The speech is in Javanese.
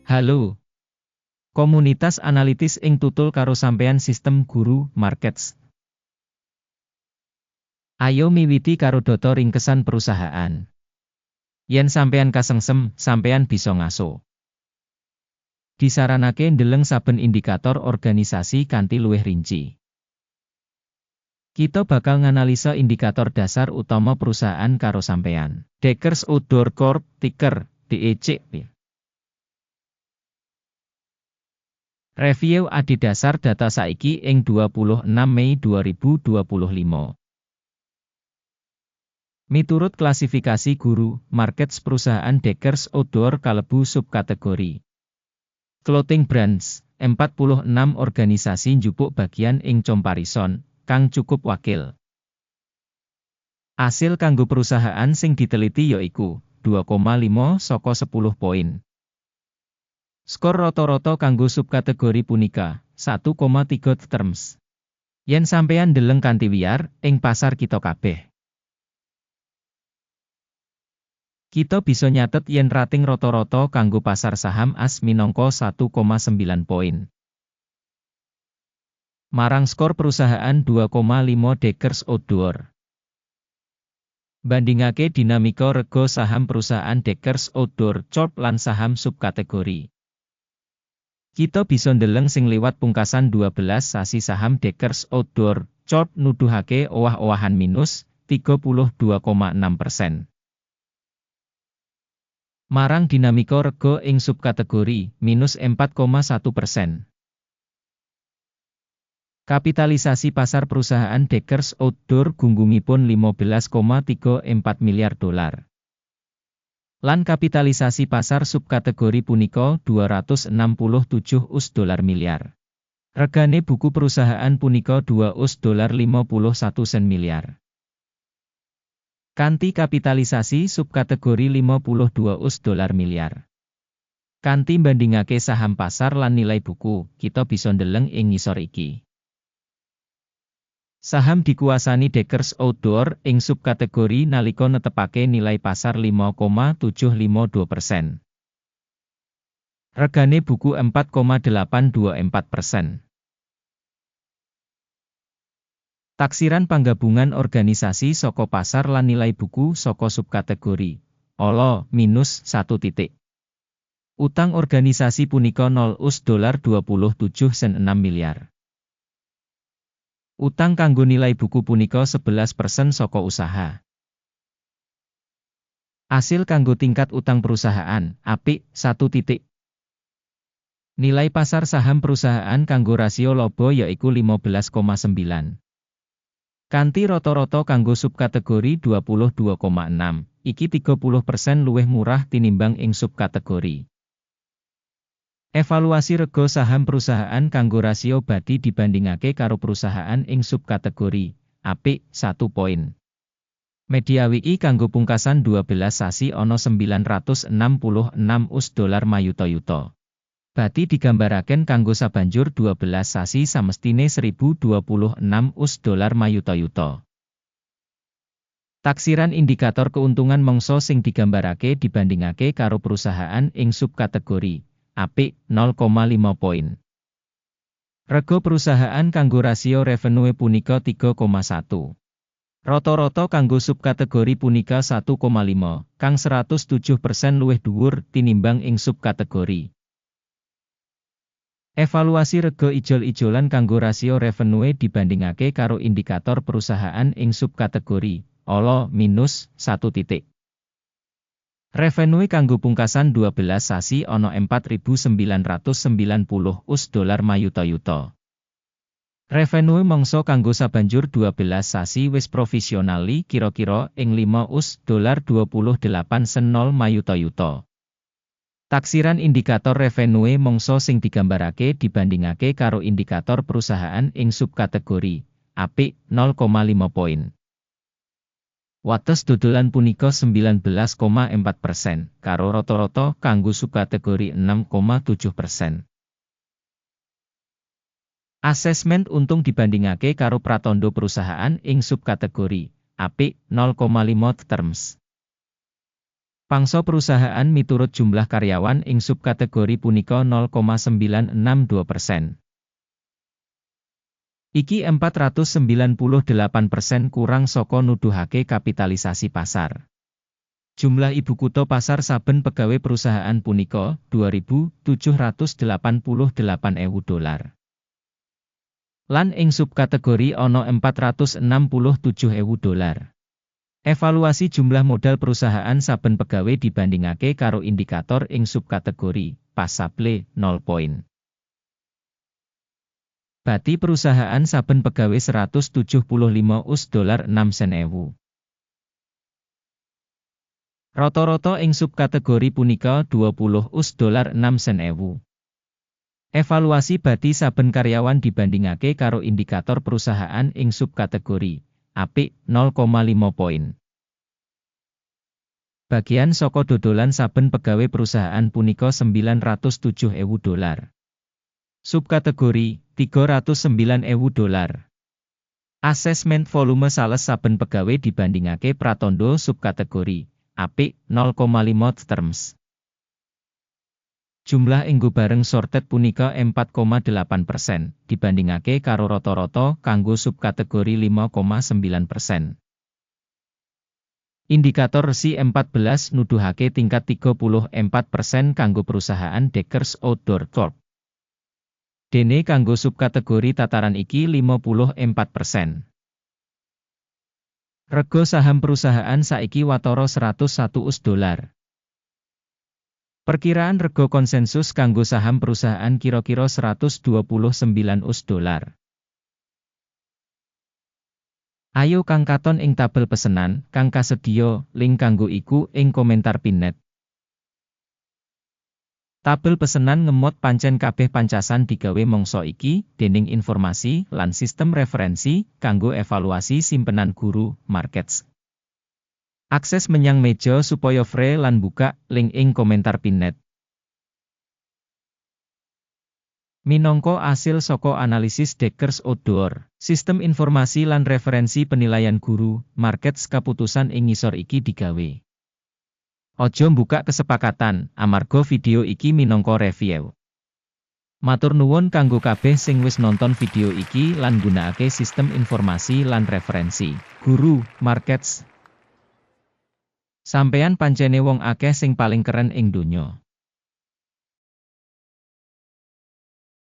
Halo, komunitas analitis ing tutul karo sampeyan sistem guru markets. Ayo miwiti karo data ringkesan perusahaan. Yen sampeyan kasengsem, sampeyan bisa ngaso. Disaranake ndeleng saben indikator organisasi kanthi luwih rinci. Kita bakal nganalisa indikator dasar utama perusahaan karo sampeyan. Deckers Outdoor Corp, ticker DEC. Review adhedhasar data saiki ing 26 Mei 2025. Miturut klasifikasi guru, markets perusahaan Deckers Outdoor kalebu subkategori Clothing Brands, 46 organisasi njupuk bagian ing comparison, kang cukup wakil. Asil kanggo perusahaan sing diteliti yaiku 2,5 saka 10 poin. Skor rata-rata kanggo subkategori punika 1,3 terms. Yen sampeyan ndeleng kanthi wiyar ing pasar kita kabeh. Kita bisa nyatet yen rating rata-rata kanggo pasar saham AS minangka 1,9 poin. Marang skor perusahaan 2,5 Deckers Outdoor. Bandingake dinamika rega saham perusahaan Deckers Outdoor Corp lan saham subkategori. Kita bisa ndeleng sing liwat pungkasan 12 sasi saham Deckers Outdoor Corp nuduhake owah-owahan minus 32,6%. Marang dinamika rega ing subkategori minus 4,1%. Kapitalisasi pasar perusahaan Deckers Outdoor gunggungipun 15,34 miliar dolar. Lan kapitalisasi pasar subkategori punika 267 US dolar miliar. Regane buku perusahaan punika 2 US dolar 51 sen miliar. Kanthi kapitalisasi subkategori 52 US dolar miliar. Kanthi bandingake saham pasar lan nilai buku, kita bisa ndeleng ing ngisor iki. Saham dikuasani Deckers Outdoor ing subkategori nalika netepake nilai pasar 5,752%. Regane buku 4,824%. Taksiran panggabungan organisasi saka pasar lan nilai buku saka subkategori ala minus 1 titik. Utang organisasi punika 0 US dolar 27 sen 6 miliar. Utang kanggo nilai buku punika 11% saka usaha. Asil kanggo tingkat utang perusahaan, apik, 1 titik. Nilai pasar saham perusahaan kanggo rasio laba yaiku 15,9. Kanthi rata-rata kanggo subkategori 22,6, iki 30% luwih murah tinimbang ing subkategori. Evaluasi rega saham perusahaan kanggo rasio badi dibandingake karo perusahaan ing subkategori apik 1 poin. Mediawiki kanggo pungkasan 12 sasi ana 966 US dolar mayuta-yuta. Badi digambaraken kanggo sabanjur 12 sasi samestine 1026 US dolar mayuta-yuta. Taksiran indikator keuntungan mangsa sing digambarake dibandingake karo perusahaan ing subkategori apik 0,5 poin. Rega perusahaan kanggo rasio revenue punika 3,1. Rata-rata kanggo subkategori punika 1,5, kang 107% luwih dhuwur tinimbang ing subkategori. Evaluasi rega ijol-ijolan kanggo rasio revenue dibandingake karo indikator perusahaan ing subkategori ala minus 1 titik. Revenue kanggo pungkasan 12 sasi ana 4.990 US dolar mayuta-yuta. Revenue mangsa kanggo sabanjur 12 sasi wis provisionali kira-kira ing 5 US dolar 28 sen 0 mayuta-yuta. Taksiran indikator revenue mangsa sing digambarake dibandingake karo indikator perusahaan ing subkategori apik 0,5 poin. Wates dodolan punika 19,4%, karo rata-rata kanggo subkategori 6,7%. Asesmen untung dibandingake karo pratandha perusahaan ing subkategori apik 0,5 terms. Pangsa perusahaan miturut jumlah karyawan ing subkategori punika 0,962%. Iki 498% kurang saka nuduhake kapitalisasi pasar. Jumlah ibu kutha pasar saben pegawai perusahaan punika $2.788.000. Lan ing subkategori ana $467.000. Evaluasi jumlah modal perusahaan saben pegawai dibandingake karo indikator ing subkategori Passable 0 poin. Bati perusahaan saben pegawai $175.06. Rata-rata ing subkategori punika $20.06. Evaluasi bati saben karyawan dibandingake karo indikator perusahaan ing subkategori apik 0,5 poin. Bagian saka dodolan saben pegawai perusahaan punika $907.000. Subkategori $309.000. Asesmen volume sales saben pegawai dibandingake pratandha subkategori apik 0,5 terms. Jumlah enggo bareng sorted punika 4,8% dibandingake karo rata-rata kanggo subkategori 5,9%. Indikator resi 14 nuduhake tingkat 34% kanggo perusahaan Deckers Outdoor Corp. Dene kanggo subkategori tataran iki 54%. Rega saham perusahaan saiki watara $101. Perkiraan rega konsensus kanggo saham perusahaan kira-kira $129. Ayo kang katon ing tabel pesenan, kang kasedhiya, link kanggo iku ing komentar pinned. Tabel pesenan ngemot pancen kabeh pancasan digawe mangsa iki, dening informasi lan sistem referensi, kanggo evaluasi simpenan guru, markets. Akses menyang meja supaya free lan buka, link ing komentar pinned. Minangka asil saka analisis Deckers Outdoor, sistem informasi lan referensi penilaian guru, markets kaputusan ing ngisor iki digawe. Ojo mbuka kesepakatan, amarga video iki minangka review. Matur nuwun kanggo kabeh sing wis nonton video iki lan gunakake sistem informasi lan referensi guru, markets. Sampeyan pancene wong akeh sing paling keren ing donya.